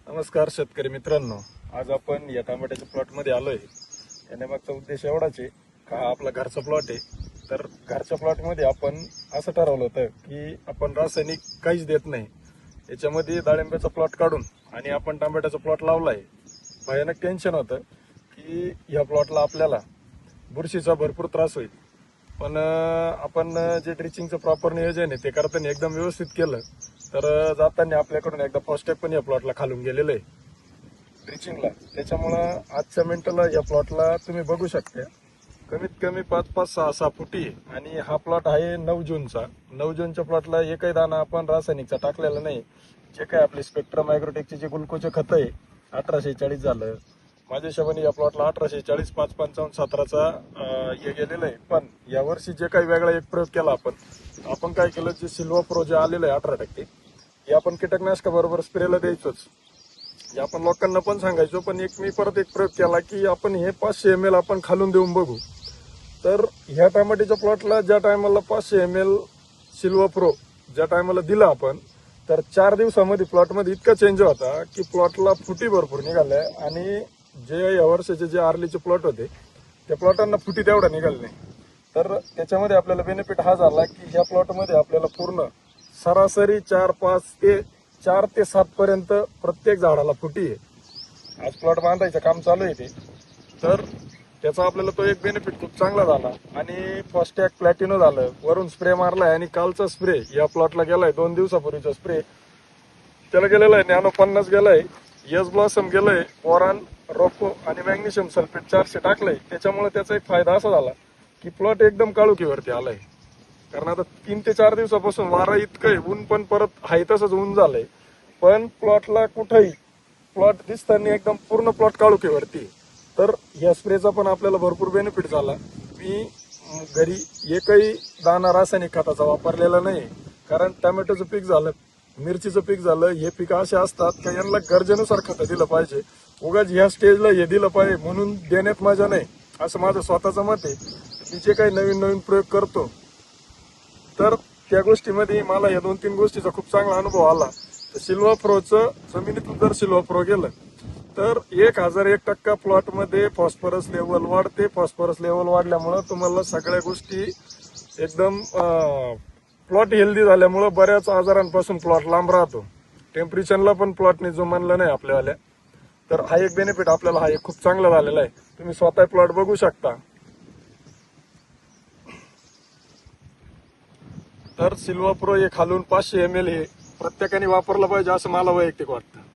नमस्कार शेतकरी मित्रांनो, आज आपण या टमाट्याच्या प्लॉटमध्ये आलोय. यामागचा उद्देश एवढाच आहे का आपला घरचा प्लॉट आहे. तर घरच्या प्लॉटमध्ये आपण असं ठरवलं होतं की आपण रासायनिक काहीच देत नाही. याच्यामध्ये डाळिंबाचा प्लॉट काढून आणि आपण टमाट्याचा प्लॉट लावलाय. भयानक टेन्शन होतं की या प्लॉटला आपल्याला बुरशीचा भरपूर त्रास होईल, पण आपण जे ड्रिचिंगचं प्रॉपर नियोजन आहे ते करताना एकदम व्यवस्थित केलं. तर जाताना आपल्याकडून एकदा फर्स्ट स्टेप पण या प्लॉटला खालून गेलेलं आहे ड्रिचिंगला. त्याच्यामुळं आजच्या मिनिटाला या प्लॉटला तुम्ही बघू शकता कमीत कमी 5-5-6 फुटी आहे. आणि हा प्लॉट आहे 9 जूनचा. 9 जूनच्या प्लॉटला एकही दाना आपण रासायनिकचा टाकलेला नाही. जे काही आपले स्पेक्ट्रम ॲग्रोटेकचे जे ग्लुकोजचे खतं आहे 1840 झालं. माझ्या हिशोबाने या प्लॉटला 1840 555-17चा हे गेलेलं आहे. पण यावर्षी जे काही वेगळा एक प्रयोग केला आपण काय केलं, जे सिल्वा प्रो जे आलेलं आहे 18%, हे आपण कीटकनाशकाबरोबर स्प्रेला द्यायचोच. हे आपण लोकांना पण सांगायचो. पण मी परत एक प्रयोग केला की आपण हे 500 ml आपण खालून देऊन बघू. तर ह्या टमाट्याच्या प्लॉटला ज्या टायमाला 500 ml सिल्वा प्रो ज्या टायमाला दिला आपण, तर 4 दिवसामध्ये प्लॉटमध्ये इतका चेंज होता की प्लॉटला फुटी भरपूर निघाल्या. आणि जे या वर्षाचे जे आर्लीचे प्लॉट होते त्या प्लॉटांना फुटी तेवढा निघाली नाही. तर त्याच्यामध्ये आपल्याला बेनिफिट हा झाला की ह्या प्लॉटमध्ये आपल्याला पूर्ण सरासरी 4 ते 7 पर्यंत प्रत्येक झाडाला फुटी आहे. आज प्लॉट बांधायचं काम चालू आहे ते. तर त्याचा आपल्याला तो एक बेनिफिट खूप चांगला झाला. आणि फॉस्टॅग प्लॅटिनो झालं, वरून स्प्रे मारलाय. आणि कालचा स्प्रे या प्लॉटला गेलाय 2 दिवसापूर्वीचा स्प्रे त्याला गेलेला आहे. नॅनो 50 गेलाय, यस ब्लॉसम गेलंय, बोरान, रोको आणि मॅग्नेशियम सल्फेट 400 टाकलंय. त्याच्यामुळे त्याचा एक फायदा असा झाला की प्लॉट एकदम काळुकीवरती आलाय. कारण आता 3 ते 4 दिवसापासून वारा इतकं आहे, ऊन पण परत आहे तसंच ऊन झालंय. पण प्लॉटला कुठंही प्लॉट दिसताना एकदम पूर्ण प्लॉट काळुकीवरती. तर या स्प्रेचा पण आपल्याला भरपूर बेनिफिट झाला. मी घरी एकही दाना रासायनिक खताचा वापरलेला नाही. कारण टोमॅटोचं पीक झालं, मिरचीचं पीक झालं, हे पीक असे असतात का यांना गरजेनुसार खतं दिलं पाहिजे. उगाच ह्या स्टेजला हे दिलं पाहिजे म्हणून देण्यात मजा नाही, असं माझं स्वतःचं मत आहे. मी जे काही नवीन प्रयोग करतो तर त्या गोष्टीमध्ये मला या 2-3 गोष्टीचा खूप चांगला अनुभव आला. तर सिल्वा प्रोचं जमिनीतून जर सिल्वा प्रो गेलं तर 1001% प्लॉटमध्ये फॉस्फरस लेवल वाढते. फॉस्फरस लेवल वाढल्यामुळं तुम्हाला सगळ्या गोष्टी एकदम प्लॉट हेल्दी झाल्यामुळं बऱ्याच आजारांपासून प्लॉट लांब राहतो. टेम्परेचरला पण प्लॉटने जुमानलं नाही आपल्यावाल्या. तर हा एक बेनिफिट आपल्याला हा एक खूप चांगला झालेला आहे. तुम्ही स्वतः प्लॉट बघू शकता. तर सिल्वा प्रो हे खालून 500 ml हे प्रत्येकाने वापरलं पाहिजे असं मला वैयक्तिक वाटतं.